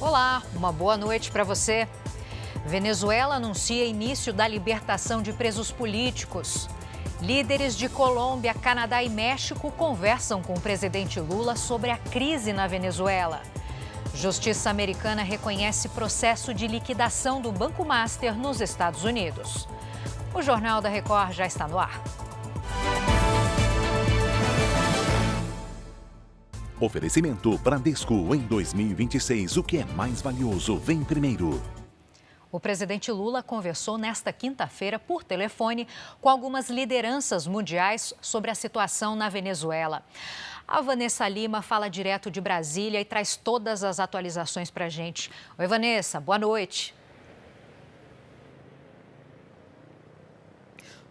Olá, uma boa noite para você. Venezuela anuncia início da libertação de presos políticos. Líderes de Colômbia, Canadá e México conversam com o presidente Lula sobre a crise na Venezuela. Justiça americana reconhece processo de liquidação do Banco Master nos Estados Unidos. O Jornal da Record já está no ar. Oferecimento Bradesco. Em 2026, o que é mais valioso vem primeiro. O presidente Lula conversou nesta quinta-feira por telefone com algumas lideranças mundiais sobre a situação na Venezuela. A Vanessa Lima fala direto de Brasília e traz todas as atualizações para a gente. Oi, Vanessa, boa noite.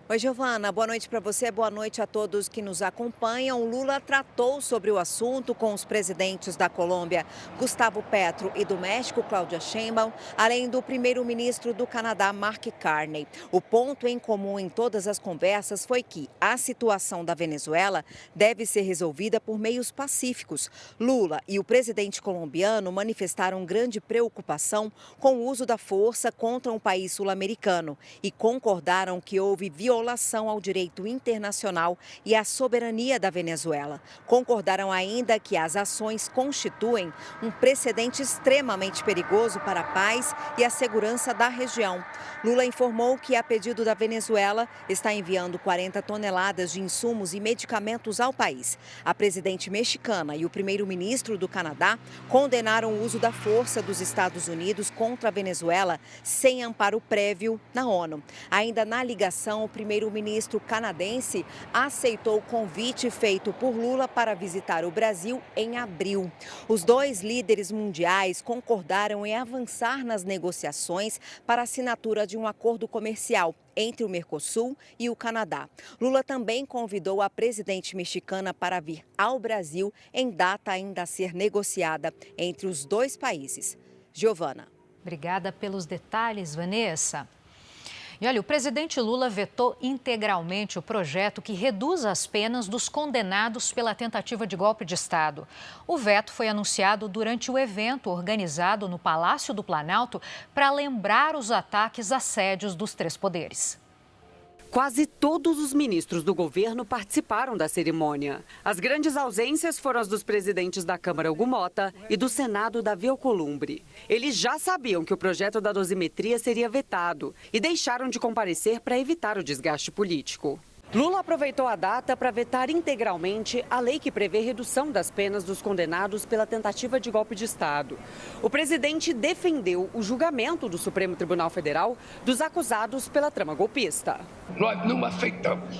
Oi, Giovana, boa noite para você, boa noite a todos que nos acompanham. Lula tratou sobre o assunto com os presidentes da Colômbia, Gustavo Petro, e do México, Claudia Sheinbaum, além do primeiro-ministro do Canadá, Mark Carney. O ponto em comum em todas as conversas foi que a situação da Venezuela deve ser resolvida por meios pacíficos. Lula e o presidente colombiano manifestaram grande preocupação com o uso da força contra um país sul-americano e concordaram que houve violação ao direito internacional e à soberania da Venezuela. Concordaram ainda que as ações constituem um precedente extremamente perigoso para a paz e a segurança da região. Lula informou que, a pedido da Venezuela, está enviando 40 toneladas de insumos e medicamentos ao país. A presidente mexicana e o primeiro-ministro do Canadá condenaram o uso da força dos Estados Unidos contra a Venezuela sem amparo prévio na ONU. Ainda na ligação, o primeiro-ministro canadense aceitou o convite feito por Lula para visitar o Brasil em abril. Os dois líderes mundiais concordaram em avançar nas negociações para a assinatura de um acordo comercial entre o Mercosul e o Canadá. Lula também convidou a presidente mexicana para vir ao Brasil em data ainda a ser negociada entre os dois países. Giovana. Obrigada pelos detalhes, Vanessa. E olha, o presidente Lula vetou integralmente o projeto que reduz as penas dos condenados pela tentativa de golpe de Estado. O veto foi anunciado durante o evento organizado no Palácio do Planalto para lembrar os ataques a sédios dos três poderes. Quase todos os ministros do governo participaram da cerimônia. As grandes ausências foram as dos presidentes da Câmara, Hugo Mota, e do Senado, Davi Alcolumbre. Eles já sabiam que o projeto da dosimetria seria vetado e deixaram de comparecer para evitar o desgaste político. Lula aproveitou a data para vetar integralmente a lei que prevê redução das penas dos condenados pela tentativa de golpe de Estado. O presidente defendeu o julgamento do Supremo Tribunal Federal dos acusados pela trama golpista. Nós não aceitamos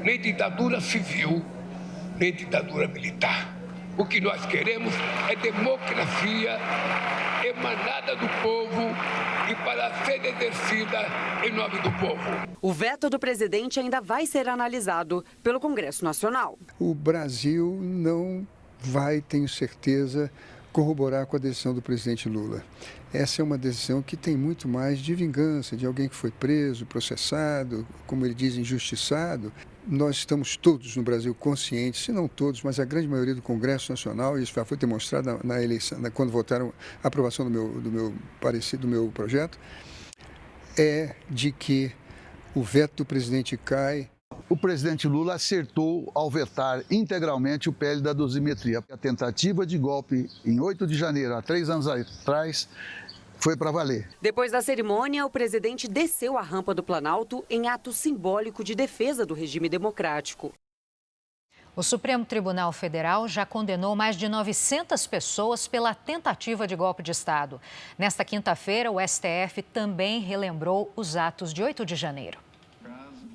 nem ditadura civil, nem ditadura militar. O que nós queremos é democracia emanada do povo e para ser exercida em nome do povo. O veto do presidente ainda vai ser analisado pelo Congresso Nacional. O Brasil não vai, tenho certeza, corroborar com a decisão do presidente Lula. Essa é uma decisão que tem muito mais de vingança, de alguém que foi preso, processado, como ele diz, injustiçado. Nós estamos todos no Brasil conscientes, se não todos, mas a grande maioria do Congresso Nacional, e isso já foi demonstrado na eleição, quando votaram a aprovação do meu parecer, do meu projeto, é de que o veto do presidente cai. O presidente Lula acertou ao vetar integralmente o PL da dosimetria. A tentativa de golpe em 8 de janeiro, há 3 anos atrás, foi para valer. Depois da cerimônia, o presidente desceu a rampa do Planalto em ato simbólico de defesa do regime democrático. O Supremo Tribunal Federal já condenou mais de 900 pessoas pela tentativa de golpe de Estado. Nesta quinta-feira, o STF também relembrou os atos de 8 de janeiro.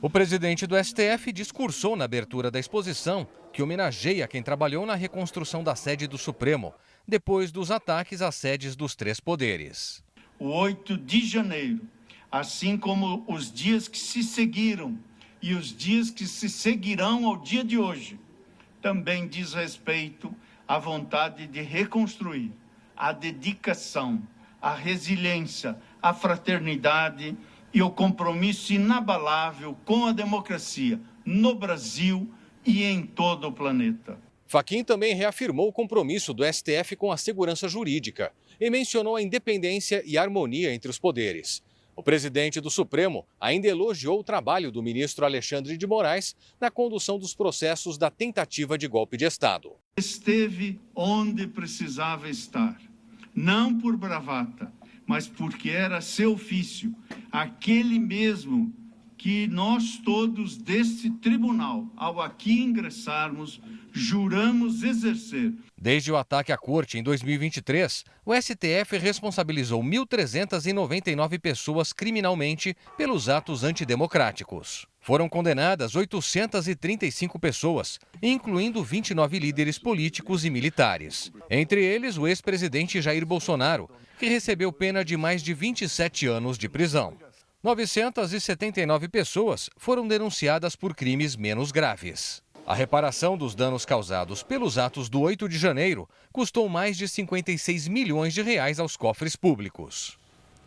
O presidente do STF discursou na abertura da exposição que homenageia quem trabalhou na reconstrução da sede do Supremo, depois dos ataques às sedes dos três poderes. O 8 de janeiro, assim como os dias que se seguiram e os dias que se seguirão ao dia de hoje, também diz respeito à vontade de reconstruir, à dedicação, à resiliência, à fraternidade e o compromisso inabalável com a democracia no Brasil e em todo o planeta. Fachin também reafirmou o compromisso do STF com a segurança jurídica e mencionou a independência e harmonia entre os poderes. O presidente do Supremo ainda elogiou o trabalho do ministro Alexandre de Moraes na condução dos processos da tentativa de golpe de Estado. Esteve onde precisava estar, não por bravata, mas porque era seu ofício, aquele mesmo que nós todos deste tribunal, ao aqui ingressarmos, juramos exercer. Desde o ataque à corte em 2023, o STF responsabilizou 1.399 pessoas criminalmente pelos atos antidemocráticos. Foram condenadas 835 pessoas, incluindo 29 líderes políticos e militares. Entre eles, o ex-presidente Jair Bolsonaro, que recebeu pena de mais de 27 anos de prisão. 979 pessoas foram denunciadas por crimes menos graves. A reparação dos danos causados pelos atos do 8 de janeiro custou mais de 56 milhões de reais aos cofres públicos.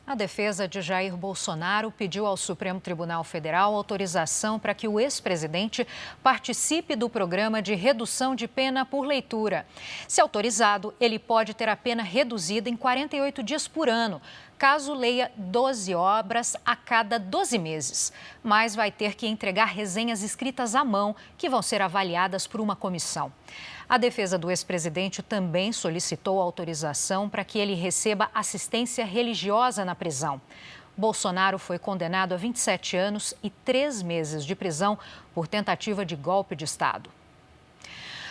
A defesa de Jair Bolsonaro pediu ao Supremo Tribunal Federal autorização para que o ex-presidente participe do programa de redução de pena por leitura. Se autorizado, ele pode ter a pena reduzida em 48 dias por ano, caso leia 12 obras a cada 12 meses. Mas vai ter que entregar resenhas escritas à mão, que vão ser avaliadas por uma comissão. A defesa do ex-presidente também solicitou autorização para que ele receba assistência religiosa na prisão. Bolsonaro foi condenado a 27 anos e 3 meses de prisão por tentativa de golpe de Estado.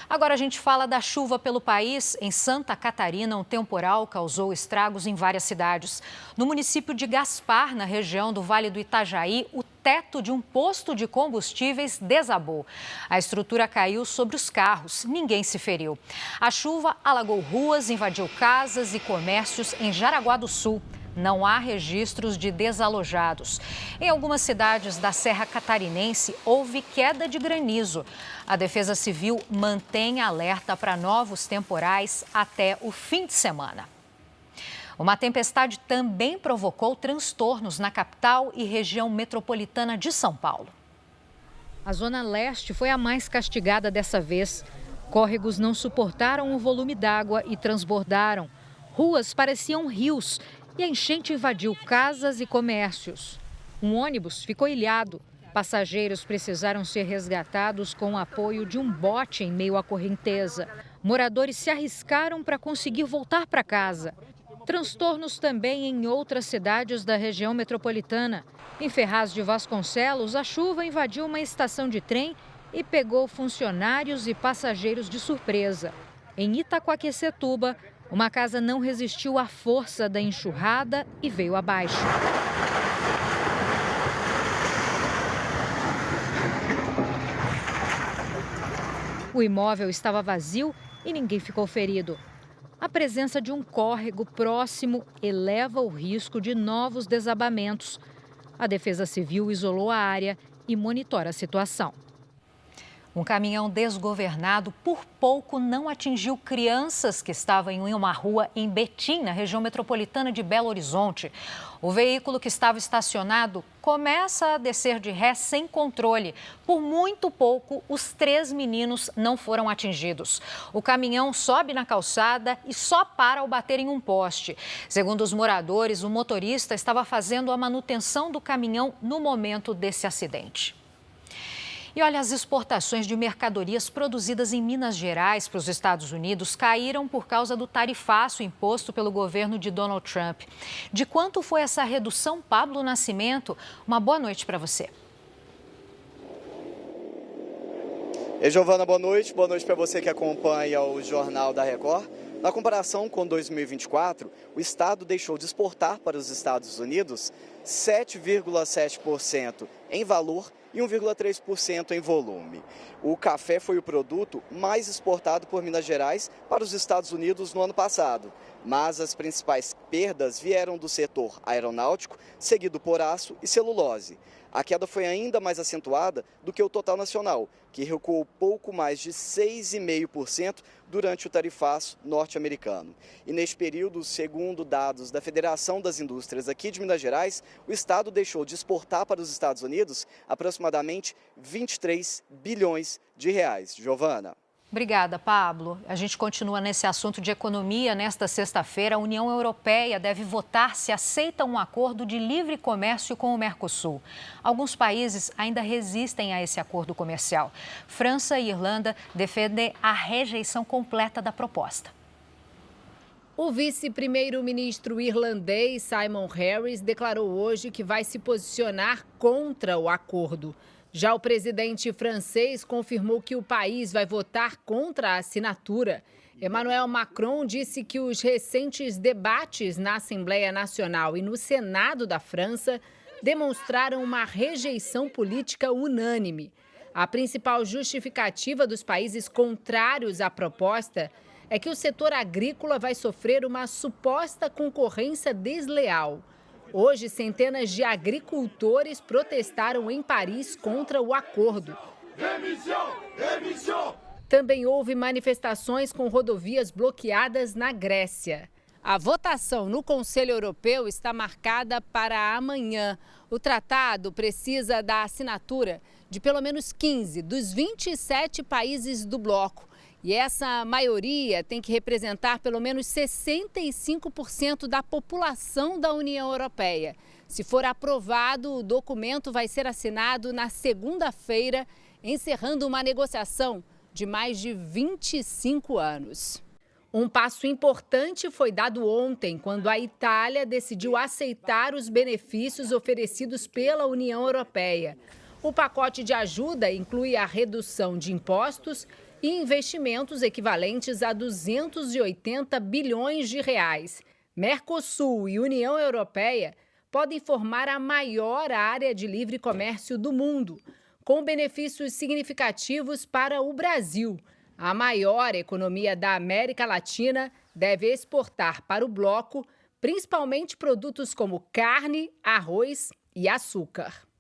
Agora a gente fala da chuva pelo país. Em Santa Catarina, um temporal causou estragos em várias cidades. No município de Gaspar, na região do Vale do Itajaí, o teto de um posto de combustíveis desabou. A estrutura caiu sobre os carros, ninguém se feriu. A chuva alagou ruas, invadiu casas e comércios em Jaraguá do Sul. Não há registros de desalojados. Em algumas cidades da Serra Catarinense, houve queda de granizo. A Defesa Civil mantém alerta para novos temporais até o fim de semana. Uma tempestade também provocou transtornos na capital e região metropolitana de São Paulo. A Zona Leste foi a mais castigada dessa vez. Córregos não suportaram o volume d'água e transbordaram. Ruas pareciam rios e a enchente invadiu casas e comércios. Um ônibus ficou ilhado. Passageiros precisaram ser resgatados com o apoio de um bote em meio à correnteza. Moradores se arriscaram para conseguir voltar para casa. Transtornos também em outras cidades da região metropolitana. Em Ferraz de Vasconcelos, a chuva invadiu uma estação de trem e pegou funcionários e passageiros de surpresa. Em Itaquaquecetuba, uma casa não resistiu à força da enxurrada e veio abaixo. O imóvel estava vazio e ninguém ficou ferido. A presença de um córrego próximo eleva o risco de novos desabamentos. A Defesa Civil isolou a área e monitora a situação. Um caminhão desgovernado por pouco não atingiu crianças que estavam em uma rua em Betim, na região metropolitana de Belo Horizonte. O veículo que estava estacionado começa a descer de ré sem controle. Por muito pouco, os 3 meninos não foram atingidos. O caminhão sobe na calçada e só para ao bater em um poste. Segundo os moradores, o motorista estava fazendo a manutenção do caminhão no momento desse acidente. E olha, as exportações de mercadorias produzidas em Minas Gerais para os Estados Unidos caíram por causa do tarifaço imposto pelo governo de Donald Trump. De quanto foi essa redução, Pablo Nascimento? Uma boa noite para você. Ei, Giovana, boa noite. Boa noite para você que acompanha o Jornal da Record. Na comparação com 2024, o Estado deixou de exportar para os Estados Unidos 7,7% em valor e 1,3% em volume. O café foi o produto mais exportado por Minas Gerais para os Estados Unidos no ano passado, mas as principais perdas vieram do setor aeronáutico, seguido por aço e celulose. A queda foi ainda mais acentuada do que o total nacional, que recuou pouco mais de 6,5% durante o tarifaço norte-americano. E neste período, segundo dados da Federação das Indústrias aqui de Minas Gerais, o Estado deixou de exportar para os Estados Unidos aproximadamente 23 bilhões de reais. Giovana. Obrigada, Pablo. A gente continua nesse assunto de economia. Nesta sexta-feira, a União Europeia deve votar se aceita um acordo de livre comércio com o Mercosul. Alguns países ainda resistem a esse acordo comercial. França e Irlanda defendem a rejeição completa da proposta. O vice-primeiro-ministro irlandês Simon Harris declarou hoje que vai se posicionar contra o acordo. Já o presidente francês confirmou que o país vai votar contra a assinatura. Emmanuel Macron disse que os recentes debates na Assembleia Nacional e no Senado da França demonstraram uma rejeição política unânime. A principal justificativa dos países contrários à proposta é que o setor agrícola vai sofrer uma suposta concorrência desleal. Hoje, centenas de agricultores protestaram em Paris contra o acordo. Também houve manifestações com rodovias bloqueadas na Grécia. A votação no Conselho Europeu está marcada para amanhã. O tratado precisa da assinatura de pelo menos 15 dos 27 países do bloco. E essa maioria tem que representar pelo menos 65% da população da União Europeia. Se for aprovado, o documento vai ser assinado na segunda-feira, encerrando uma negociação de mais de 25 anos. Um passo importante foi dado ontem, quando a Itália decidiu aceitar os benefícios oferecidos pela União Europeia. O pacote de ajuda inclui a redução de impostos e investimentos equivalentes a 280 bilhões de reais. Mercosul e União Europeia podem formar a maior área de livre comércio do mundo, com benefícios significativos para o Brasil. A maior economia da América Latina deve exportar para o bloco, principalmente produtos como carne, arroz e açúcar.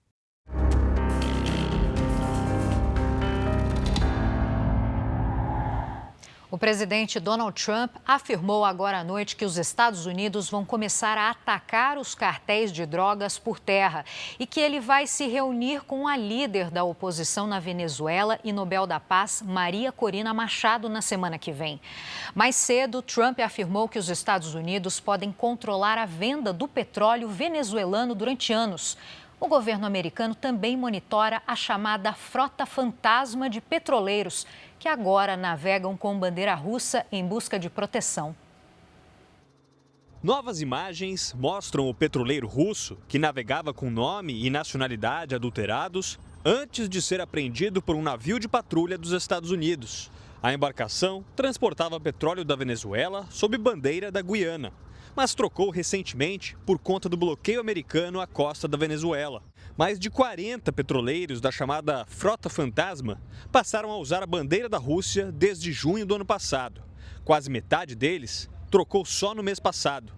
O presidente Donald Trump afirmou agora à noite que os Estados Unidos vão começar a atacar os cartéis de drogas por terra e que ele vai se reunir com a líder da oposição na Venezuela e Nobel da Paz, Maria Corina Machado, na semana que vem. Mais cedo, Trump afirmou que os Estados Unidos podem controlar a venda do petróleo venezuelano durante anos. O governo americano também monitora a chamada frota fantasma de petroleiros, que agora navegam com bandeira russa em busca de proteção. Novas imagens mostram o petroleiro russo, que navegava com nome e nacionalidade adulterados, antes de ser apreendido por um navio de patrulha dos Estados Unidos. A embarcação transportava petróleo da Venezuela sob bandeira da Guiana, mas trocou recentemente por conta do bloqueio americano à costa da Venezuela. Mais de 40 petroleiros da chamada Frota Fantasma passaram a usar a bandeira da Rússia desde junho do ano passado. Quase metade deles trocou só no mês passado.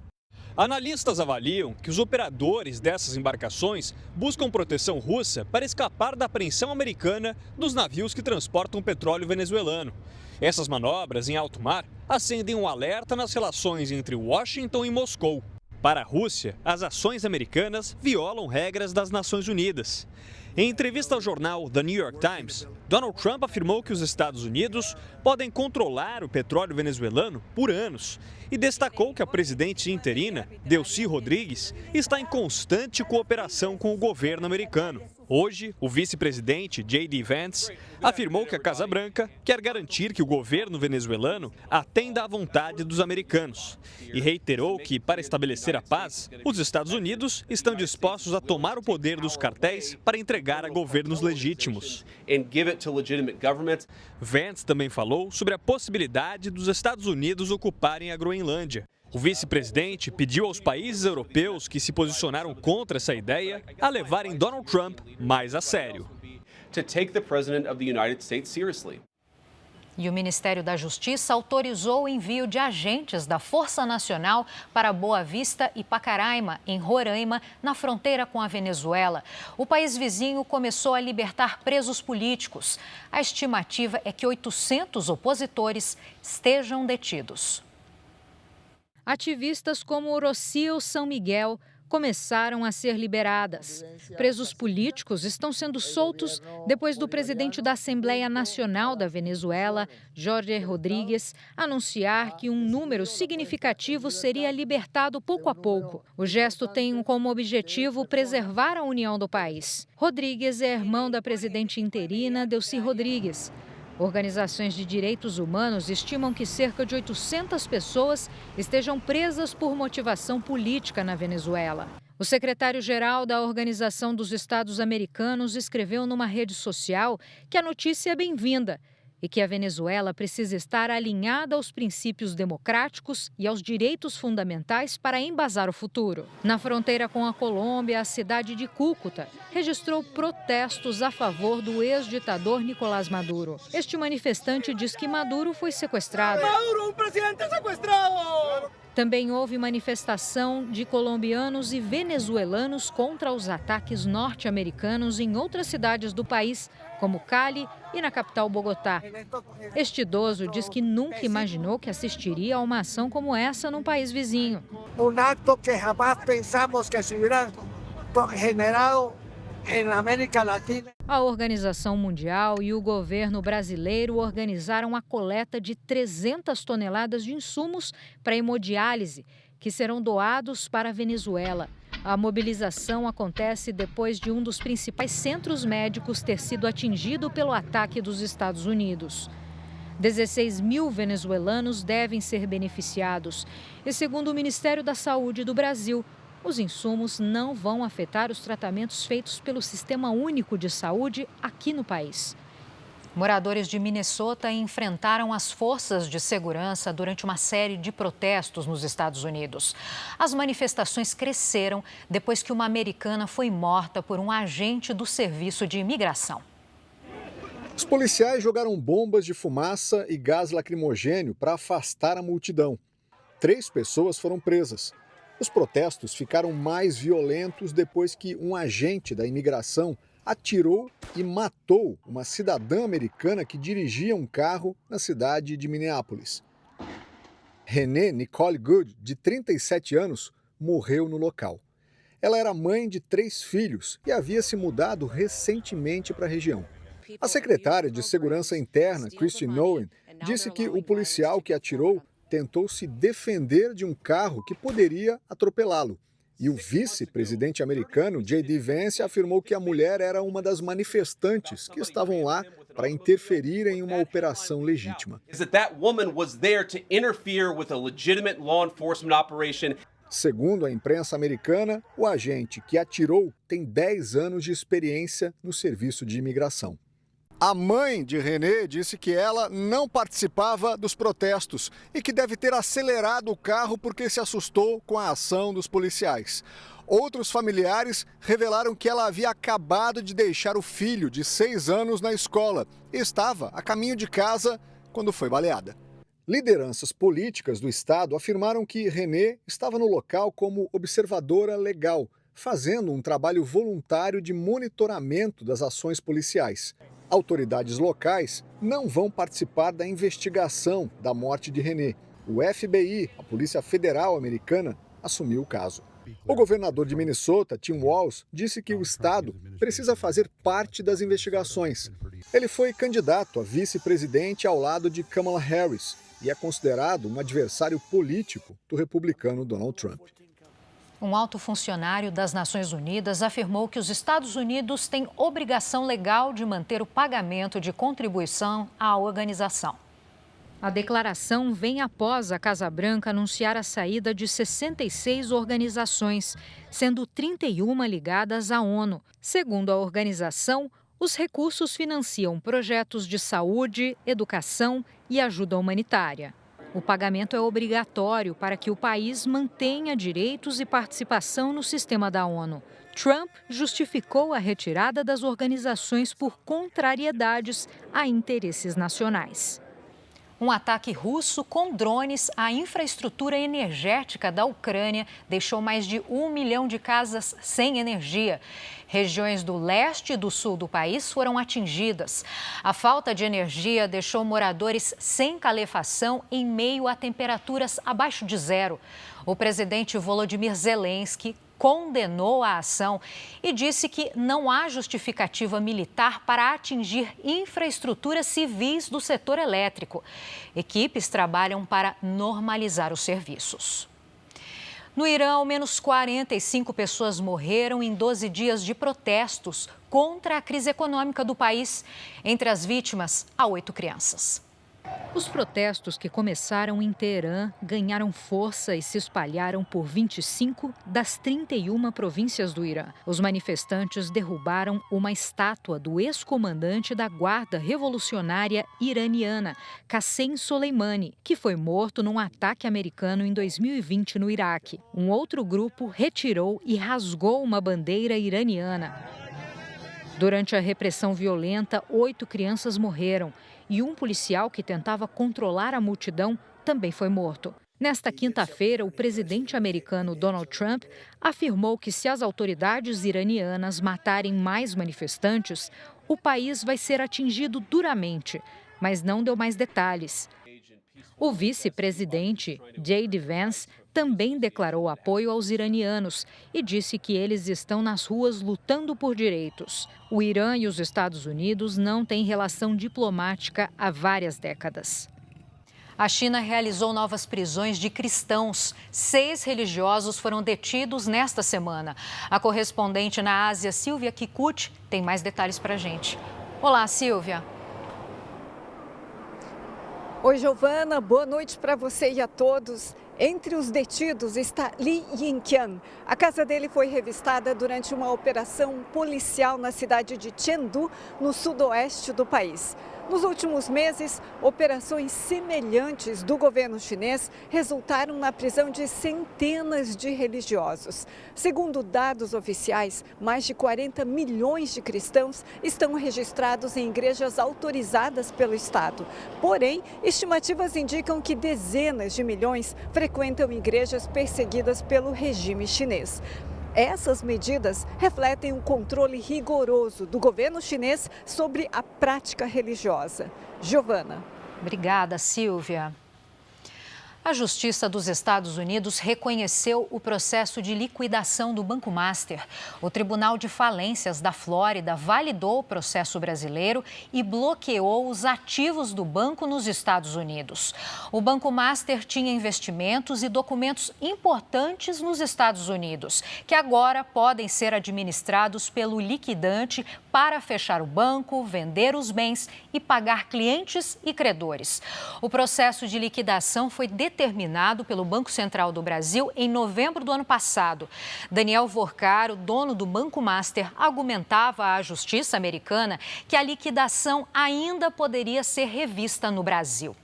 Analistas avaliam que os operadores dessas embarcações buscam proteção russa para escapar da apreensão americana dos navios que transportam petróleo venezuelano. Essas manobras em alto mar acendem um alerta nas relações entre Washington e Moscou. Para a Rússia, as ações americanas violam regras das Nações Unidas. Em entrevista ao jornal The New York Times, Donald Trump afirmou que os Estados Unidos podem controlar o petróleo venezuelano por anos e destacou que a presidente interina, Delcy Rodrigues, está em constante cooperação com o governo americano. Hoje, o vice-presidente J.D. Vance afirmou que a Casa Branca quer garantir que o governo venezuelano atenda à vontade dos americanos e reiterou que, para estabelecer a paz, os Estados Unidos estão dispostos a tomar o poder dos cartéis para entregar a governos legítimos. Vance também falou sobre a possibilidade dos Estados Unidos ocuparem a Groenlândia. O vice-presidente pediu aos países europeus que se posicionaram contra essa ideia a levarem Donald Trump mais a sério. E o Ministério da Justiça autorizou o envio de agentes da Força Nacional para Boa Vista e Pacaraima, em Roraima, na fronteira com a Venezuela. O país vizinho começou a libertar presos políticos. A estimativa é que 800 opositores estejam detidos. Ativistas como Rocio São Miguel começaram a ser liberadas. Presos políticos estão sendo soltos depois do presidente da Assembleia Nacional da Venezuela, Jorge Rodríguez, anunciar que um número significativo seria libertado pouco a pouco. O gesto tem como objetivo preservar a união do país. Rodríguez é irmão da presidente interina, Delcy Rodríguez. Organizações de direitos humanos estimam que cerca de 800 pessoas estejam presas por motivação política na Venezuela. O secretário-geral da Organização dos Estados Americanos escreveu numa rede social que a notícia é bem-vinda e que a Venezuela precisa estar alinhada aos princípios democráticos e aos direitos fundamentais para embasar o futuro. Na fronteira com a Colômbia, a cidade de Cúcuta registrou protestos a favor do ex-ditador Nicolás Maduro. Este manifestante diz que Maduro foi sequestrado. Maduro, um presidente sequestrado! Também houve manifestação de colombianos e venezuelanos contra os ataques norte-americanos em outras cidades do país, como Cali e na capital Bogotá. Este idoso diz que nunca imaginou que assistiria a uma ação como essa num país vizinho. Um ato que jamais pensamos que se hubiera generado na América Latina. A Organização Mundial e o governo brasileiro organizaram a coleta de 300 toneladas de insumos para hemodiálise, que serão doados para a Venezuela. A mobilização acontece depois de um dos principais centros médicos ter sido atingido pelo ataque dos Estados Unidos. 16 mil venezuelanos devem ser beneficiados. E segundo o Ministério da Saúde do Brasil, os insumos não vão afetar os tratamentos feitos pelo Sistema Único de Saúde aqui no país. Moradores de Minnesota enfrentaram as forças de segurança durante uma série de protestos nos Estados Unidos. As manifestações cresceram depois que uma americana foi morta por um agente do Serviço de Imigração. Os policiais jogaram bombas de fumaça e gás lacrimogênio para afastar a multidão. 3 pessoas foram presas. Os protestos ficaram mais violentos depois que um agente da imigração atirou e matou uma cidadã americana que dirigia um carro na cidade de Minneapolis. Renee Nicole Good, de 37 anos, morreu no local. Ela era mãe de 3 filhos e havia se mudado recentemente para a região. A secretária de Segurança Interna, Kristi Noem, disse que o policial que atirou tentou se defender de um carro que poderia atropelá-lo. E o vice-presidente americano, J.D. Vance, afirmou que a mulher era uma das manifestantes que estavam lá para interferir em uma operação legítima. Segundo a imprensa americana, o agente que atirou tem 10 anos de experiência no serviço de imigração. A mãe de Renee disse que ela não participava dos protestos e que deve ter acelerado o carro porque se assustou com a ação dos policiais. Outros familiares revelaram que ela havia acabado de deixar o filho de 6 anos na escola e estava a caminho de casa quando foi baleada. Lideranças políticas do estado afirmaram que Renee estava no local como observadora legal, fazendo um trabalho voluntário de monitoramento das ações policiais. Autoridades locais não vão participar da investigação da morte de Renee. O FBI, a Polícia Federal Americana, assumiu o caso. O governador de Minnesota, Tim Walz, disse que o estado precisa fazer parte das investigações. Ele foi candidato a vice-presidente ao lado de Kamala Harris e é considerado um adversário político do republicano Donald Trump. Um alto funcionário das Nações Unidas afirmou que os Estados Unidos têm obrigação legal de manter o pagamento de contribuição à organização. A declaração vem após a Casa Branca anunciar a saída de 66 organizações, sendo 31 ligadas à ONU. Segundo a organização, os recursos financiam projetos de saúde, educação e ajuda humanitária. O pagamento é obrigatório para que o país mantenha direitos e participação no sistema da ONU. Trump justificou a retirada das organizações por contrariedades a interesses nacionais. Um ataque russo com drones à infraestrutura energética da Ucrânia deixou mais de 1 milhão de casas sem energia. Regiões do leste e do sul do país foram atingidas. A falta de energia deixou moradores sem calefação em meio a temperaturas abaixo de zero. O presidente Volodymyr Zelensky condenou a ação e disse que não há justificativa militar para atingir infraestruturas civis do setor elétrico. Equipes trabalham para normalizar os serviços. No Irã, ao menos 45 pessoas morreram em 12 dias de protestos contra a crise econômica do país. Entre as vítimas, há 8 crianças. Os protestos, que começaram em Teherã, ganharam força e se espalharam por 25 das 31 províncias do Irã. Os manifestantes derrubaram uma estátua do ex-comandante da Guarda Revolucionária Iraniana, Qassem Soleimani, que foi morto num ataque americano em 2020 no Iraque. Um outro grupo retirou e rasgou uma bandeira iraniana. Durante a repressão violenta, 8 crianças morreram. E um policial que tentava controlar a multidão também foi morto. Nesta quinta-feira, o presidente americano Donald Trump afirmou que se as autoridades iranianas matarem mais manifestantes, o país vai ser atingido duramente, mas não deu mais detalhes. O vice-presidente, J.D. Vance, também declarou apoio aos iranianos e disse que eles estão nas ruas lutando por direitos. O Irã e os Estados Unidos não têm relação diplomática há várias décadas. A China realizou novas prisões de cristãos. 6 religiosos foram detidos nesta semana. A correspondente na Ásia, Silvia Kikuchi, tem mais detalhes para a gente. Olá, Silvia. Oi, Giovana. Boa noite para você e a todos. Entre os detidos está Li Yingqian. A casa dele foi revistada durante uma operação policial na cidade de Chengdu, no sudoeste do país. Nos últimos meses, operações semelhantes do governo chinês resultaram na prisão de centenas de religiosos. Segundo dados oficiais, mais de 40 milhões de cristãos estão registrados em igrejas autorizadas pelo Estado. Porém, estimativas indicam que dezenas de milhões frequentam igrejas perseguidas pelo regime chinês. Essas medidas refletem um controle rigoroso do governo chinês sobre a prática religiosa. Giovana. Obrigada, Silvia. A Justiça dos Estados Unidos reconheceu o processo de liquidação do Banco Master. O Tribunal de Falências da Flórida validou o processo brasileiro e bloqueou os ativos do banco nos Estados Unidos. O Banco Master tinha investimentos e documentos importantes nos Estados Unidos, que agora podem ser administrados pelo liquidante para fechar o banco, vender os bens e pagar clientes e credores. O processo de liquidação foi determinado pelo Banco Central do Brasil em novembro do ano passado. Daniel Vorcaro, dono do Banco Master, argumentava à Justiça americana que a liquidação ainda poderia ser revista no Brasil.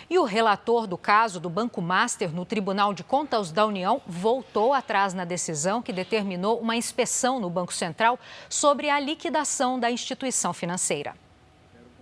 E o relator do caso do Banco Master no Tribunal de Contas da União voltou atrás na decisão que determinou uma inspeção no Banco Central sobre a liquidação da instituição financeira.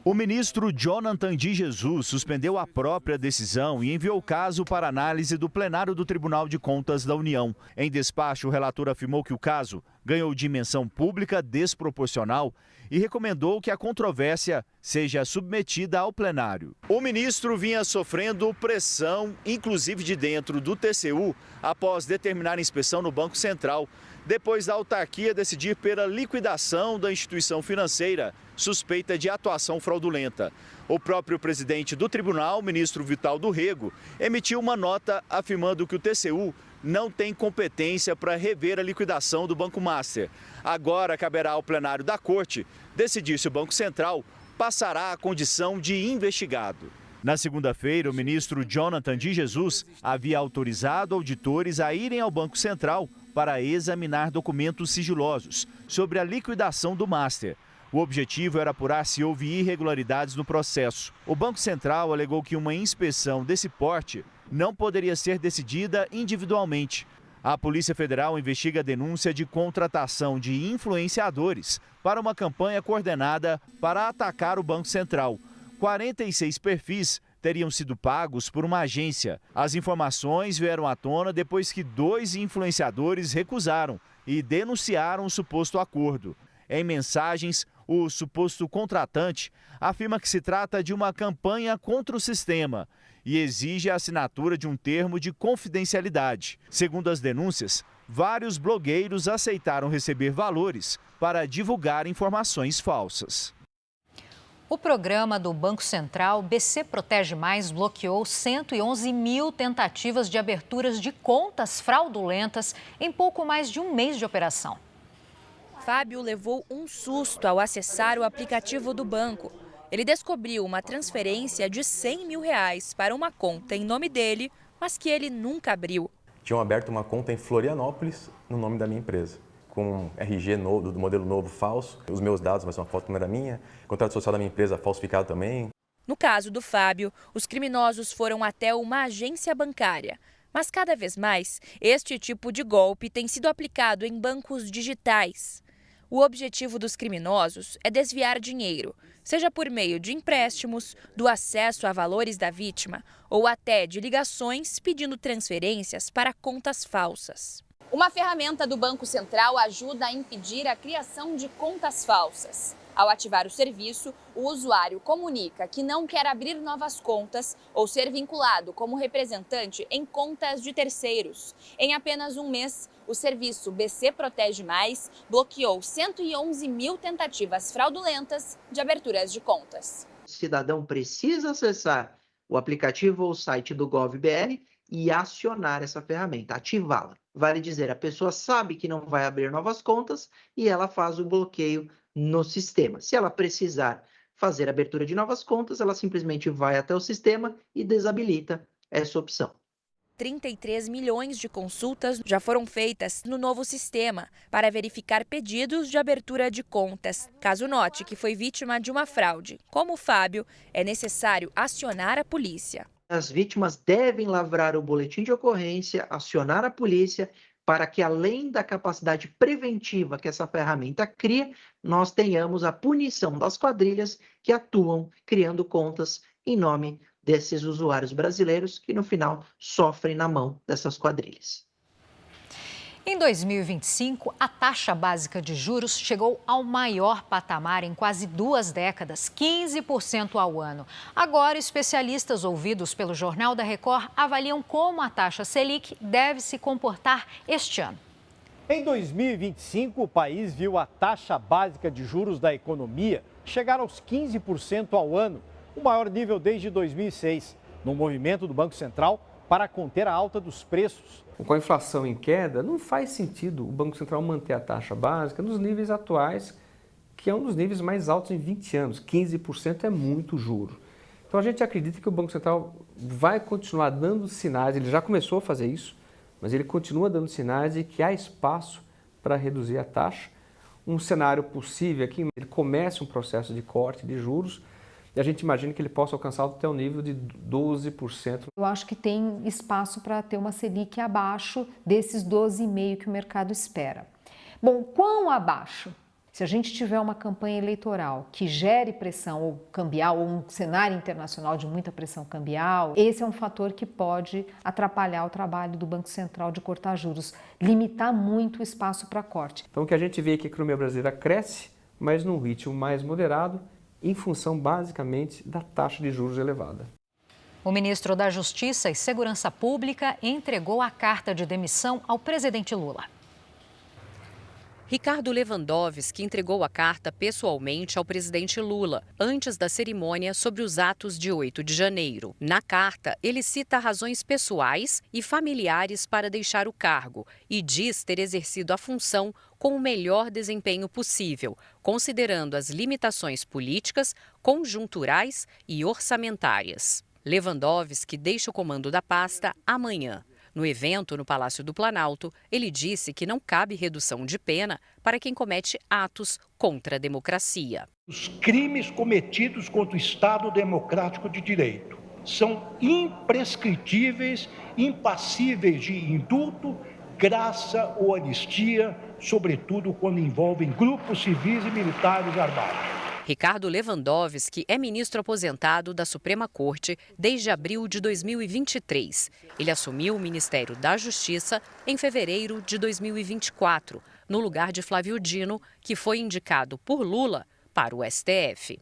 O ministro Jonathan de Jesus suspendeu a própria decisão e enviou o caso para análise do plenário do Tribunal de Contas da União. Em despacho, o relator afirmou que o caso ganhou dimensão pública desproporcional e recomendou que a controvérsia seja submetida ao plenário. O ministro vinha sofrendo pressão, inclusive de dentro do TCU, após determinar a inspeção no Banco Central, depois da autarquia decidir pela liquidação da instituição financeira, suspeita de atuação fraudulenta. O próprio presidente do tribunal, o ministro Vital do Rego, emitiu uma nota afirmando que o TCU não tem competência para rever a liquidação do Banco Master. Agora caberá ao plenário da Corte decidir se o Banco Central passará a condição de investigado. Na segunda-feira, o ministro Jonathan de Jesus havia autorizado auditores a irem ao Banco Central para examinar documentos sigilosos sobre a liquidação do Master. O objetivo era apurar se houve irregularidades no processo. O Banco Central alegou que uma inspeção desse porte não poderia ser decidida individualmente. A Polícia Federal investiga a denúncia de contratação de influenciadores para uma campanha coordenada para atacar o Banco Central. 46 perfis teriam sido pagos por uma agência. As informações vieram à tona depois que 2 influenciadores recusaram e denunciaram o suposto acordo. Em mensagens, o suposto contratante afirma que se trata de uma campanha contra o sistema e exige a assinatura de um termo de confidencialidade. Segundo as denúncias, vários blogueiros aceitaram receber valores para divulgar informações falsas. O programa do Banco Central BC Protege Mais bloqueou 111 mil tentativas de aberturas de contas fraudulentas em pouco mais de um mês de operação. Fábio levou um susto ao acessar o aplicativo do banco. Ele descobriu uma transferência de R$100 mil para uma conta em nome dele, mas que ele nunca abriu. Tinham aberto uma conta em Florianópolis no nome da minha empresa, com RG novo, do modelo novo falso, os meus dados, mas uma foto não era minha, contrato social da minha empresa falsificado também. No caso do Fábio, os criminosos foram até uma agência bancária. Mas cada vez mais, este tipo de golpe tem sido aplicado em bancos digitais. O objetivo dos criminosos é desviar dinheiro, seja por meio de empréstimos, do acesso a valores da vítima ou até de ligações pedindo transferências para contas falsas. Uma ferramenta do Banco Central ajuda a impedir a criação de contas falsas. Ao ativar o serviço, o usuário comunica que não quer abrir novas contas ou ser vinculado como representante em contas de terceiros. Em apenas um mês, o serviço BC Protege Mais bloqueou 111 mil tentativas fraudulentas de aberturas de contas. O cidadão precisa acessar o aplicativo ou o site do GovBR e acionar essa ferramenta, ativá-la. Vale dizer, a pessoa sabe que não vai abrir novas contas e ela faz o bloqueio no sistema. Se ela precisar fazer abertura de novas contas, ela simplesmente vai até o sistema e desabilita essa opção. 33 milhões de consultas já foram feitas no novo sistema para verificar pedidos de abertura de contas. Caso note que foi vítima de uma fraude, como o Fábio, é necessário acionar a polícia. As vítimas devem lavrar o boletim de ocorrência, acionar a polícia, para que, além da capacidade preventiva que essa ferramenta cria, nós tenhamos a punição das quadrilhas que atuam criando contas em nome desses usuários brasileiros que, no final, sofrem na mão dessas quadrilhas. Em 2025, a taxa básica de juros chegou ao maior patamar em quase 2 décadas, 15% ao ano. Agora, especialistas ouvidos pelo Jornal da Record avaliam como a taxa Selic deve se comportar este ano. Em 2025, o país viu a taxa básica de juros da economia chegar aos 15% ao ano, o maior nível desde 2006, no movimento do Banco Central para conter a alta dos preços. Com a inflação em queda, não faz sentido o Banco Central manter a taxa básica nos níveis atuais, que é um dos níveis mais altos em 20 anos. 15% é muito juro. Então a gente acredita que o Banco Central vai continuar dando sinais, ele já começou a fazer isso, mas ele continua dando sinais de que há espaço para reduzir a taxa. Um cenário possível é que ele comece um processo de corte de juros, e a gente imagina que ele possa alcançar até o nível de 12%. Eu acho que tem espaço para ter uma Selic abaixo desses 12,5% que o mercado espera. Bom, quão abaixo? Se a gente tiver uma campanha eleitoral que gere pressão ou cambial, ou um cenário internacional de muita pressão cambial, esse é um fator que pode atrapalhar o trabalho do Banco Central de cortar juros, limitar muito o espaço para corte. Então o que a gente vê é que a economia brasileira cresce, mas num ritmo mais moderado, em função basicamente da taxa de juros elevada. O ministro da Justiça e Segurança Pública entregou a carta de demissão ao presidente Lula. Ricardo Lewandowski entregou a carta pessoalmente ao presidente Lula, antes da cerimônia sobre os atos de 8 de janeiro. Na carta, ele cita razões pessoais e familiares para deixar o cargo e diz ter exercido a função com o melhor desempenho possível, considerando as limitações políticas, conjunturais e orçamentárias. Lewandowski deixa o comando da pasta amanhã. No evento no Palácio do Planalto, ele disse que não cabe redução de pena para quem comete atos contra a democracia. Os crimes cometidos contra o Estado Democrático de Direito são imprescritíveis, impassíveis de indulto, graça ou anistia, sobretudo quando envolvem grupos civis e militares armados. Ricardo Lewandowski é ministro aposentado da Suprema Corte desde abril de 2023. Ele assumiu o Ministério da Justiça em fevereiro de 2024, no lugar de Flávio Dino, que foi indicado por Lula para o STF.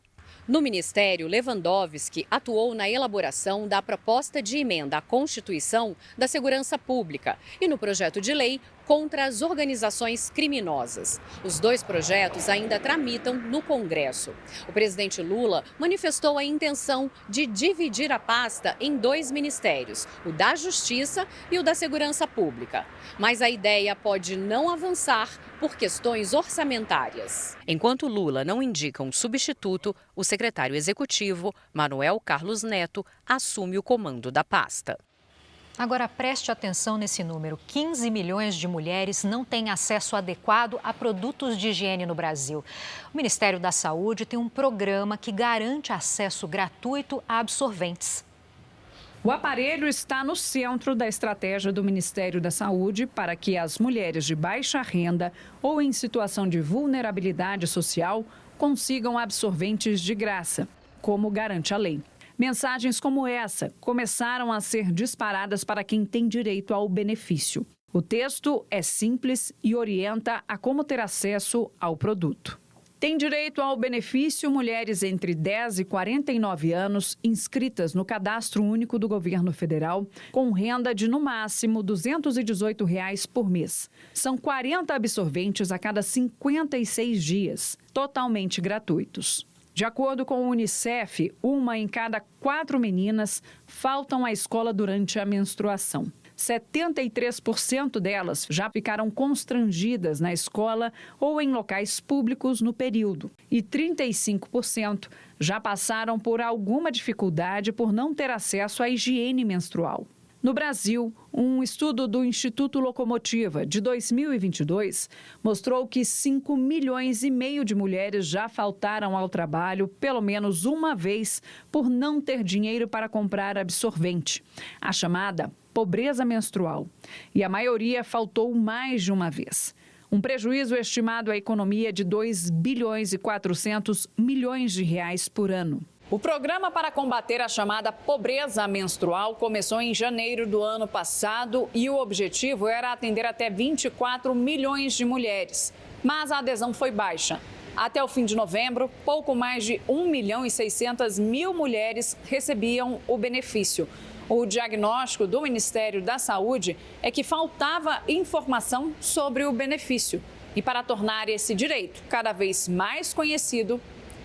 No Ministério, Lewandowski atuou na elaboração da proposta de emenda à Constituição da Segurança Pública e no projeto de lei contra as organizações criminosas. Os 2 projetos ainda tramitam no Congresso. O presidente Lula manifestou a intenção de dividir a pasta em 2 ministérios, o da Justiça e o da Segurança Pública. Mas a ideia pode não avançar por questões orçamentárias. Enquanto Lula não indica um substituto, o secretário executivo, Manuel Carlos Neto, assume o comando da pasta. Agora preste atenção nesse número: 15 milhões de mulheres não têm acesso adequado a produtos de higiene no Brasil. O Ministério da Saúde tem um programa que garante acesso gratuito a absorventes. O aparelho está no centro da estratégia do Ministério da Saúde para que as mulheres de baixa renda ou em situação de vulnerabilidade social consigam absorventes de graça, como garante a lei. Mensagens como essa começaram a ser disparadas para quem tem direito ao benefício. O texto é simples e orienta a como ter acesso ao produto. Tem direito ao benefício mulheres entre 10 e 49 anos inscritas no Cadastro Único do Governo Federal, com renda de, no máximo, R$ 218 por mês. São 40 absorventes a cada 56 dias, totalmente gratuitos. De acordo com o Unicef, 1 em cada 4 meninas faltam à escola durante a menstruação. 73% delas já ficaram constrangidas na escola ou em locais públicos no período. E 35% já passaram por alguma dificuldade por não ter acesso à higiene menstrual. No Brasil, um estudo do Instituto Locomotiva de 2022 mostrou que 5,5 milhões de mulheres já faltaram ao trabalho pelo menos uma vez por não ter dinheiro para comprar absorvente, a chamada pobreza menstrual. E a maioria faltou mais de uma vez. Um prejuízo estimado à economia de 2 bilhões e 400 milhões de reais por ano. O programa para combater a chamada pobreza menstrual começou em janeiro do ano passado e o objetivo era atender até 24 milhões de mulheres. Mas a adesão foi baixa. Até o fim de novembro, pouco mais de 1.600.000 mulheres recebiam o benefício. O diagnóstico do Ministério da Saúde é que faltava informação sobre o benefício. E para tornar esse direito cada vez mais conhecido,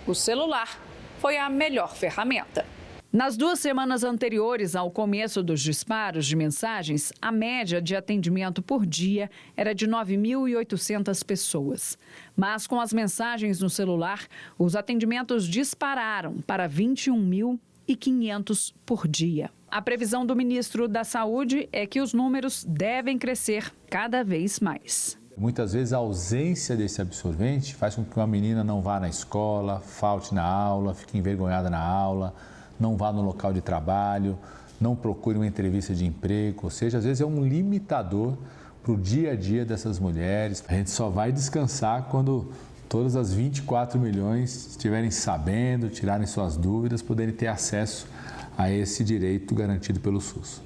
o celular foi a melhor ferramenta. Nas 2 semanas anteriores ao começo dos disparos de mensagens, a média de atendimento por dia era de 9.800 pessoas. Mas com as mensagens no celular, os atendimentos dispararam para 21.500 por dia. A previsão do ministro da Saúde é que os números devem crescer cada vez mais. Muitas vezes a ausência desse absorvente faz com que uma menina não vá na escola, falte na aula, fique envergonhada na aula, não vá no local de trabalho, não procure uma entrevista de emprego, ou seja, às vezes é um limitador para o dia a dia dessas mulheres. A gente só vai descansar quando todas as 24 milhões estiverem sabendo, tirarem suas dúvidas, poderem ter acesso a esse direito garantido pelo SUS.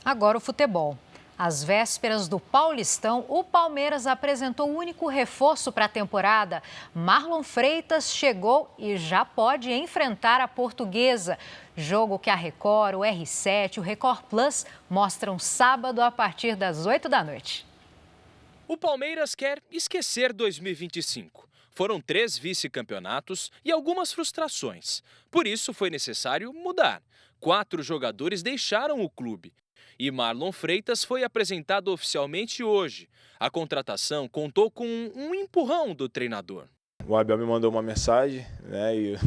Agora o futebol. Às vésperas do Paulistão, o Palmeiras apresentou o único reforço para a temporada. Marlon Freitas chegou e já pode enfrentar a Portuguesa. Jogo que a Record, o R7 e o Record Plus mostram sábado a partir das 8 da noite. O Palmeiras quer esquecer 2025. Foram 3 vice-campeonatos e algumas frustrações. Por isso foi necessário mudar. 4 jogadores deixaram o clube. E Marlon Freitas foi apresentado oficialmente hoje. A contratação contou com um empurrão do treinador. O Abel me mandou uma mensagem, né, e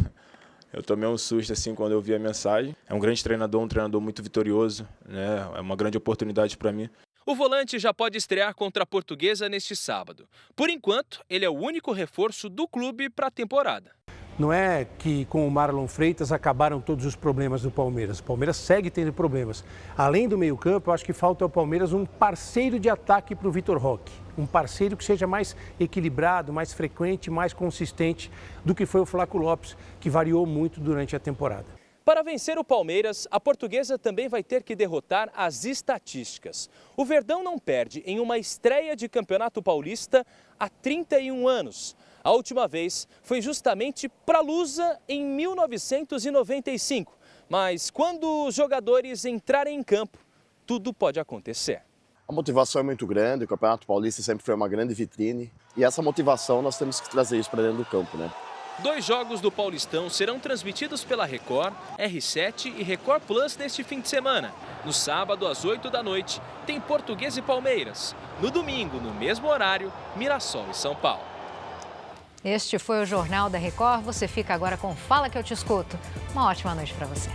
eu tomei um susto assim quando eu vi a mensagem. É um grande treinador, um treinador muito vitorioso, né, é uma grande oportunidade para mim. O volante já pode estrear contra a Portuguesa neste sábado. Por enquanto, ele é o único reforço do clube para a temporada. Não é que com o Marlon Freitas acabaram todos os problemas do Palmeiras. O Palmeiras segue tendo problemas. Além do meio-campo, eu acho que falta ao Palmeiras um parceiro de ataque para o Vitor Roque. Um parceiro que seja mais equilibrado, mais frequente, mais consistente do que foi o Flaco Lopes, que variou muito durante a temporada. Para vencer o Palmeiras, a Portuguesa também vai ter que derrotar as estatísticas. O Verdão não perde em uma estreia de Campeonato Paulista há 31 anos. A última vez foi justamente para a Lusa em 1995. Mas quando os jogadores entrarem em campo, tudo pode acontecer. A motivação é muito grande, o Campeonato Paulista sempre foi uma grande vitrine e essa motivação nós temos que trazer isso para dentro do campo, né? 2 jogos do Paulistão serão transmitidos pela Record, R7 e Record Plus neste fim de semana. No sábado, às 8 da noite, tem Portuguesa e Palmeiras. No domingo, no mesmo horário, Mirassol e São Paulo. Este foi o Jornal da Record. Você fica agora com Fala Que Eu Te Escuto. Uma ótima noite para você.